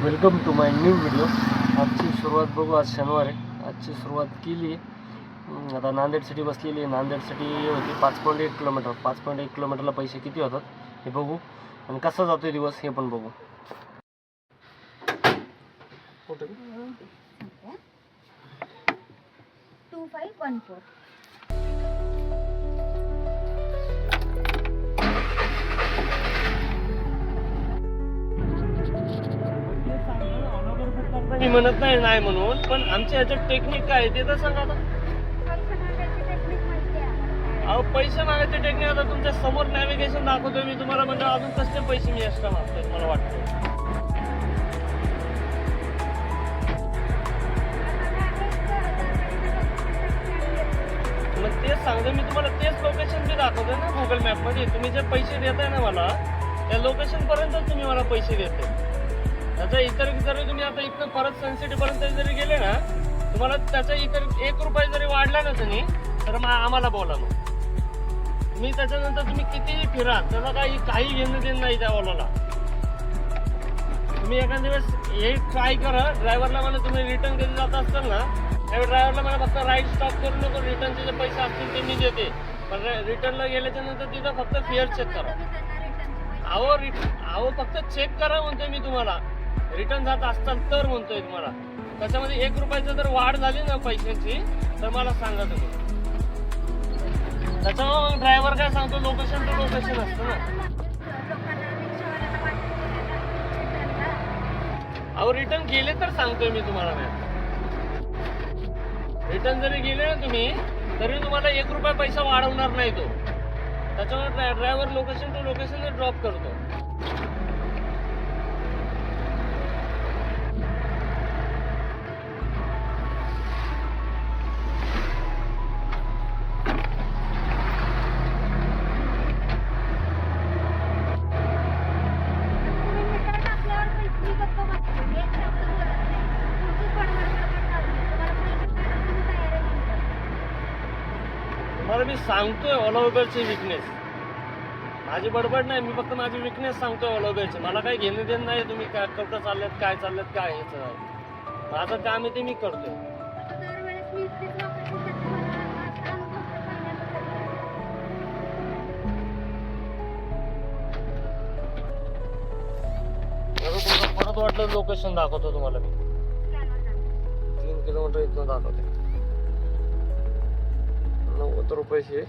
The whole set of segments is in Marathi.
Welcome to my new video. आजची सुरुवात बघू, आज शनिवार आहे, आजची सुरुवात केली आहे। आता नांदेड सिटी बसलेली आहे। नांदेड सिटी होती 5.1 किलोमीटर। 5.1 किलोमीटरला पैसे किती होतात हे बघू आणि कसा जातोय दिवस हे पण बघू। 2514 मी म्हणत नाही म्हणून, पण आमच्या ह्याच्यात टेक्निक काय आहे ते तर सांगा आता। अहो पैसे मागायचे टेक्निक आता तुमच्या समोर नॅव्हिगेशन दाखवतोय मी तुम्हाला, म्हणजे अजून कसले पैसे मी एक्स्ट्रा मागतोय मला वाटतं। मग तेच सांगतो मी तुम्हाला, तेच लोकेशन बी दाखवतोय ना गुगल मॅप मध्ये। तुम्ही जे पैसे देताय ना मला, त्या लोकेशन पर्यंत तुम्ही मला पैसे देते। त्याचा इतर जरी तुम्ही आता इथनं परत सनसिटी पर्यंत जरी गेले ना, तुम्हाला त्याचा इतर 1 रुपया जरी वाढला ना तुम्ही, तर मग आम्हाला बोला। मग तुम्ही त्याच्यानंतर तुम्ही कितीही फिरा, त्याचा काही घेणं देणं नाही त्या ओलाला। तुम्ही एखाद्या दिवस हे ट्राय करा, ड्रायव्हरला म्हणा तुम्ही रिटर्न कधी जात असाल ना, त्यावेळी ड्रायव्हरला म्हणा फक्त राईट स्टॉप करू नको, रिटर्नचे जे पैसे असतील ते मी देते, पण रिटर्नला गेल्याच्या नंतर तिथं फक्त फेअर चेक करा। अहो फक्त चेक करा म्हणतोय मी तुम्हाला, रिटर्न जात असताल तर म्हणतोय तुम्हाला। त्याच्यामध्ये 1 रुपयाचं जर वाढ झाली ना पैशांची, तर मला सांगा तुम्ही। त्याच्यामुळे ड्रायव्हर काय सांगतो, लोकेशन टू लोकेशन असतं ना। अहो रिटर्न गेले तर सांगतोय मी तुम्हाला। रिटर्न जरी गेले ना तुम्ही, तरी तुम्हाला 1 रुपया पैसा वाढवणार नाही तो। त्याच्यामुळे driver location to location drop करतो। मला मी सांगतोय ओला उबरची विकनेस, माझी बडबड नाही, मी फक्त माझी विकनेस सांगतोय ओला उबरची। मला काही घेणं देणं नाही तुम्ही काय कुठं चाललेत काय चाललेत काय ह्याचं आहे। माझं काम आहे ते मी करतोय। परत वाटलं लोकेशन दाखवतो तुम्हाला मी, 3 किलोमीटर इथून दाखवते। 90 रुपये।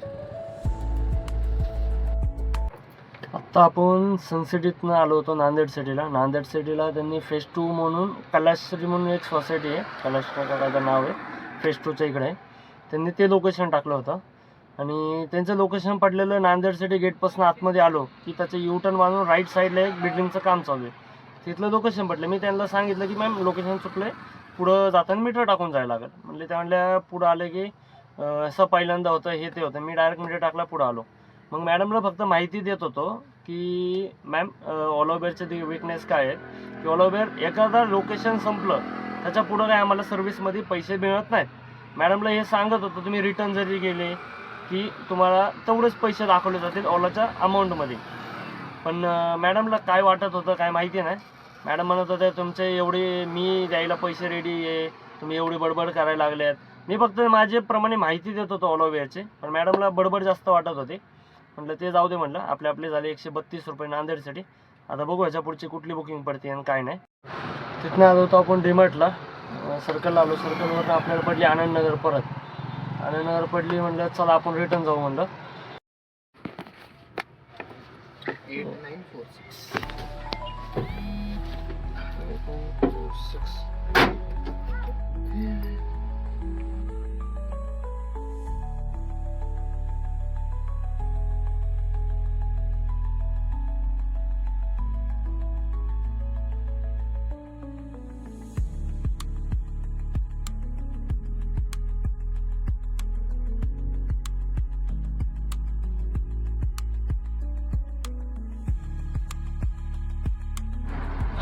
आत्ता आपण सनसिटीतनं आलो होतो नांदेड सिटीला। नांदेड सिटीला त्यांनी फेज 2 म्हणून कैलाशश्री म्हणून एक सोसायटी आहे, कैलाशचं नाव आहे, फेज 2च्या इकडे आहे। त्यांनी ते लोकेशन टाकलं होतं आणि त्यांचं लोकेशन पडलेलं नांदेड सिटी गेटपासून आतमध्ये आलो की त्याचं युटर्न मारून राईट साईडला एक बिल्डिंगचं काम चालू आहे, तिथलं लोकेशन पडलं। मी त्यांना सांगितलं की मॅम लोकेशन चुकलं आहे, पुढं जाताना मीटर टाकून जायला लागेल म्हणले। त्या म्हणल्या पुढं आले की असं पहिल्यांदा होतं हे ते होतं। मी डायरेक्ट मीटर टाकला, पुढं आलो। मग मॅडमला फक्त माहिती देत होतो की मॅम ओला उबेरचे विकनेस काय आहे की ओला उबेर एखादा लोकेशन संपलं त्याच्या पुढं काय आम्हाला सर्व्हिसमध्ये पैसे मिळत नाहीत। मॅडमला हे सांगत होतो तुम्ही रिटर्न जरी गेले की तुम्हाला तेवढेच पैसे दाखवले जातील ओलाच्या अमाऊंटमध्ये। पण मॅडमला काय वाटत होतं काय माहिती नाही। मॅडम म्हणत होत्या तुमचे एवढे मी द्यायला पैसे रेडी आहे, तुम्ही एवढी बडबड करायला लागल्यात। मी फक्त माझ्याप्रमाणे माहिती देत होतो ओला उबेरचे, पण मॅडमला बडबड जास्त वाटत होते। म्हटलं ते जाऊ दे, म्हटलं आपले झाले 132 रुपये नांदेडसाठी। आता बघू ह्याच्या पुढची कुठली बुकिंग पडते आणि काय नाही। तिथनं आलो होतो आपण डीमार्टला, सर्कलला आलो। सर्कलवर आपल्याला पडली आनंदनगर, परत आनंदनगर पडली। म्हणलं चला आपण रिटर्न जाऊ म्हणलं। 8946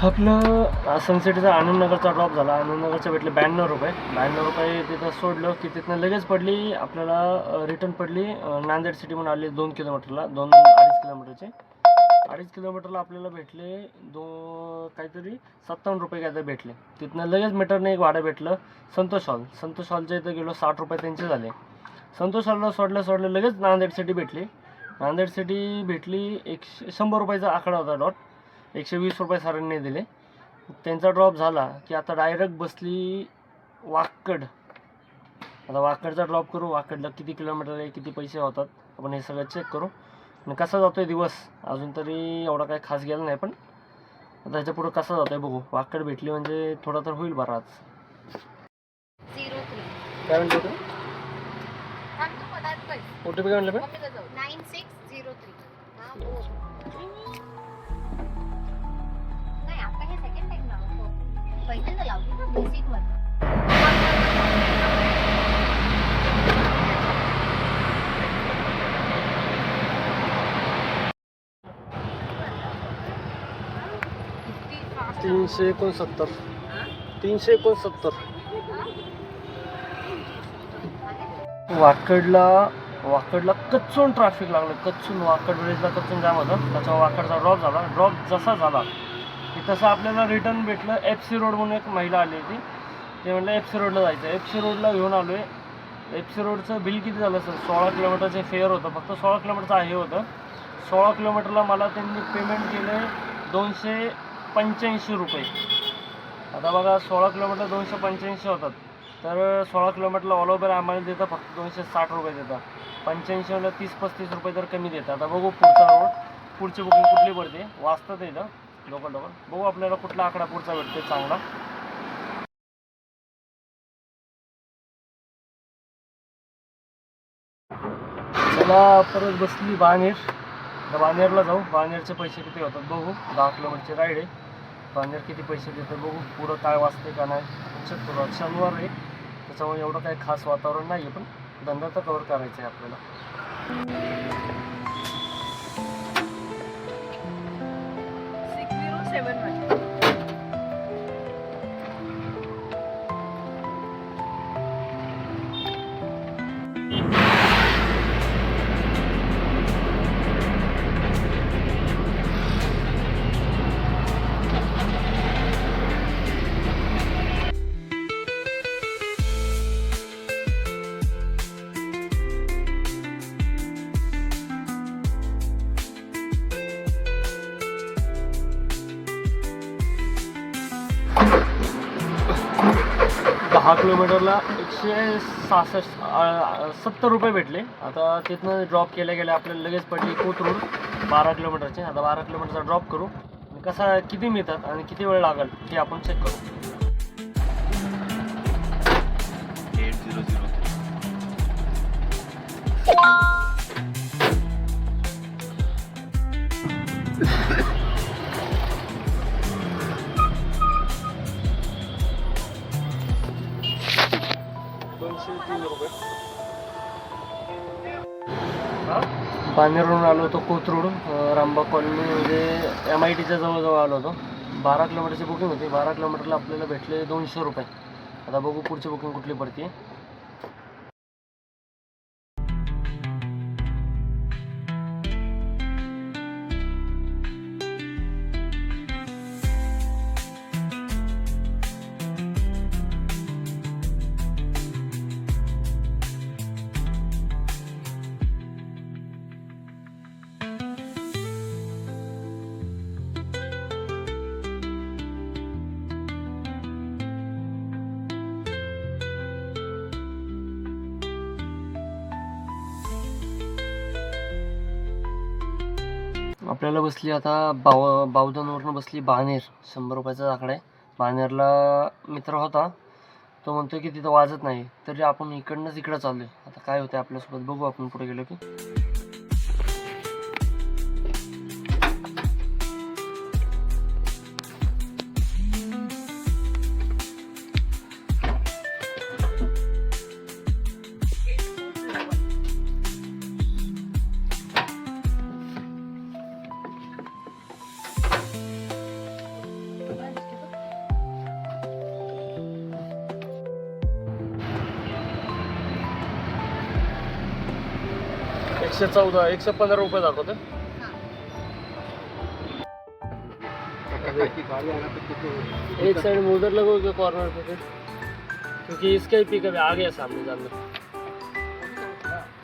आपलं सनसिटीचा आनंदनगरचा ड्रॉप झाला। आनंदनगरचे भेटले 92 रुपये। 92 रुपये तिथं सोडलं की तिथनं लगेच पडली आपल्याला रिटर्न पडली नांदेड सिटी म्हणून आली 2 किलोमीटरला, 2-2.5 किलोमीटरचे। 2.5 किलोमीटरला आपल्याला भेटले काहीतरी 57 रुपये काहीतरी भेटले. तिथनं लगेच मीटरने एक भाडं भेटलं संतोष हॉलच्या इथं गेलो, 60 रुपये त्यांचे झाले. संतोष हॉलला सोडलं लगेच नांदेड सिटी भेटली. नांदेड सिटी भेटली 100 रुपयाचा आकडा होता डॉट, 120 रुपये सरांनी दिले. त्यांचा ड्रॉप झाला की आता डायरेक्ट बसली वाकड. आता वाकडचा ड्रॉप करू. वाकडला किती किलोमीटर आहे, किती पैसे होतात, आपण हे सगळं चेक करू. आणि कसा जातो आहे दिवस, अजून तरी एवढा काही खास गेला नाही, पण आता ह्याच्या पुढं कसा जातो आहे बघू. वाकड भेटली म्हणजे थोडा तर होईल बरं आज. 03 काय म्हणतो तू? सांगतो पदार्थ काय OTP काय म्हणलं पण? 9603. नाही आता हे सेकंड टाइम लावतो, पहिल्यांदा लावली ना बेसिक वर. तीनशे 369. वाकडला कच्चून ट्रॅफिक लागलं. वाकड ब्रिजला कच्चून जाम होतं. त्याच्यावर वाकडचा ड्रॉप झाला. ड्रॉप जसा झाला की तसं आपल्याला रिटर्न भेटलं. FC रोड म्हणून एक महिला आली होती, ते म्हणलं FC रोडला जायचं. FC रोडला घेऊन आलो आहे. FC रोडचं बिल किती झालं सर? 16 किलोमीटरचे फेअर होतं, फक्त 16 किलोमीटरचं हे होतं. 16 किलोमीटरला मला त्यांनी पेमेंट केलं 285 रुपये. आता बघा 16 किलोमीटर 285 होतात, तर 16 किलोमीटरला ऑल ओव्हर आम्हाला देतं फक्त 260 रुपये देतात. 85ला 30-35 रुपये तर कमी देतात. आता बघू पुढचा रोड, पुढची बुकिंग कुठली पडते. वाचतं ते इथं लोकल बघू आपल्याला कुठला आकडा पुढचा भेटते चांगला. चला परत बसली बाणेर. तर बाणेरला जाऊ. बाणेरचे पैसे किती होतात बघू. 10 किलोमीटरची राईड आहे. बाणेर किती पैसे देतं बघू. पुढं काय वाचते का नाही चेक करू. आज शनिवार आहे, त्याच्यामुळे एवढं काही खास वातावरण नाही आहे, पण धंदा तर कव्हर करायचा आहे आपल्याला. 607. दहा किलोमीटरला 170 रुपये भेटले. आता तिथनं ड्रॉप केल्या आपल्याला लगेच पडली कोथरूड 12 किलोमीटरचे. आता 12 किलोमीटरचा ड्रॉप करू. कसा किती मिळतात आणि किती वेळ लागेल हे आपण चेक करू. 8003. बाणेरवरून आलो होतो कोथरूड, रामबाग कॉलनी म्हणजे MITच्या जवळजवळ आलो होतो. 12 किलोमीटरची बुकिंग होती. 12 किलोमीटरला आपल्याला भेटले 200 रुपये. आता बघू पुढची बुकिंग कुठली पडते. आपल्याला बसली आता बावधनवरून बसली बाणेर. 100 रुपयाचा आकडा आहे. बाणेरला मित्र होता, तो म्हणतो की तिथं वाजत नाही, तरी आपण इकडनंच इकडं चाललोय. आता काय होतं आपल्यासोबत बघू आपण पुढे गेलो की. ₹114 ₹115 दाखवतं. एक साइड में उधर लगोगे कॉर्नर पे फिर, क्योंकि इसका ही पिकअप है, आ गया सामने जानना।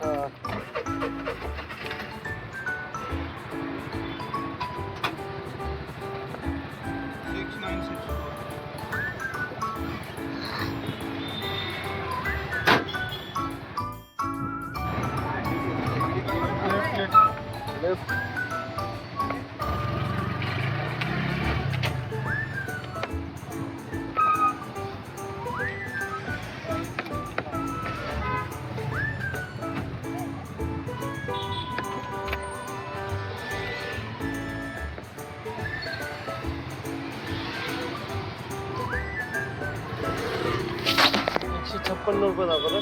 हाँ लेफ्ट। ₹156 दाखवलं.